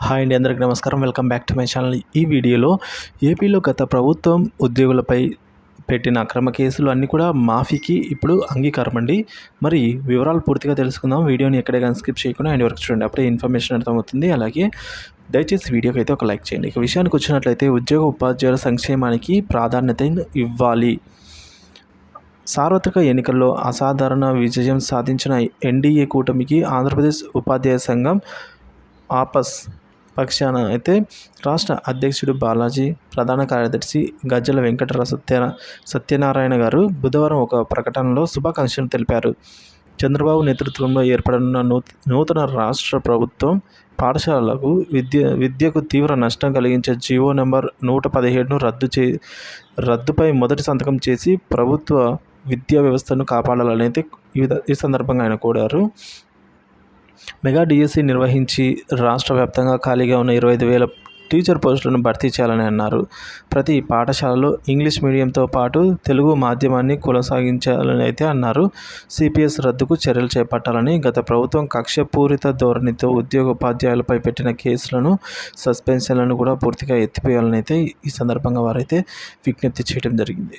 Hi అండి, అందరికీ నమస్కారం. Welcome back to my channel. ఈ వీడియోలో ఏపీలో గత ప్రభుత్వం ఉద్యోగులపై పెట్టిన అక్రమ కేసులు అన్నీ కూడా మాఫీకి ఇప్పుడు అంగీకారం అండి. మరి వివరాలు పూర్తిగా తెలుసుకుందాం. వీడియోని ఎక్కడే కానీ స్కిప్ చేయకుండా అండ్ వరకు చూడండి, అప్పుడే ఇన్ఫర్మేషన్ అర్థమవుతుంది. అలాగే దయచేసి వీడియోకి అయితే ఒక లైక్ చేయండి. ఇక విషయానికి వచ్చినట్లయితే ఉద్యోగ ఉపాధ్యాయుల సంక్షేమానికి ప్రాధాన్యత ఇవ్వాలి. సార్వత్రిక ఎన్నికల్లో అసాధారణ విజయం సాధించిన ఎన్డీఏ కూటమికి ఆంధ్రప్రదేశ్ ఉపాధ్యాయ సంఘం ఆపస్ పక్షాన అయితే రాష్ట్ర అధ్యక్షుడు బాలాజీ, ప్రధాన కార్యదర్శి గజ్జల వెంకట సత్యనారాయణ గారు బుధవారం ఒక ప్రకటనలో శుభాకాంక్షలు తెలిపారు. చంద్రబాబు నేతృత్వంలో ఏర్పడనున్న నూతన రాష్ట్ర ప్రభుత్వం పాఠశాలలకు విద్యకు తీవ్ర నష్టం కలిగించే జీవో నెంబర్ 117ను రద్దుపై మొదటి సంతకం చేసి ప్రభుత్వ విద్యా వ్యవస్థను కాపాడాలని అయితే ఈ సందర్భంగా ఆయన కోరారు. మెగా డిఎస్సి నిర్వహించి రాష్ట్ర వ్యాప్తంగా ఖాళీగా ఉన్న 25,000 టీచర్ పోస్టులను భర్తీ చేయాలని అన్నారు. ప్రతి పాఠశాలలో ఇంగ్లీష్ మీడియంతో పాటు తెలుగు మాధ్యమాన్ని కొనసాగించాలని అయితే అన్నారు. సిపిఎస్ రద్దుకు చర్యలు చేపట్టాలని, గత ప్రభుత్వం కక్షపూరిత ధోరణితో ఉద్యోగోపాధ్యాయులపై పెట్టిన కేసులను, సస్పెన్షన్లను కూడా పూర్తిగా ఎత్తివేయాలని అయితే ఈ సందర్భంగా వారైతే విజ్ఞప్తి చేయడం జరిగింది.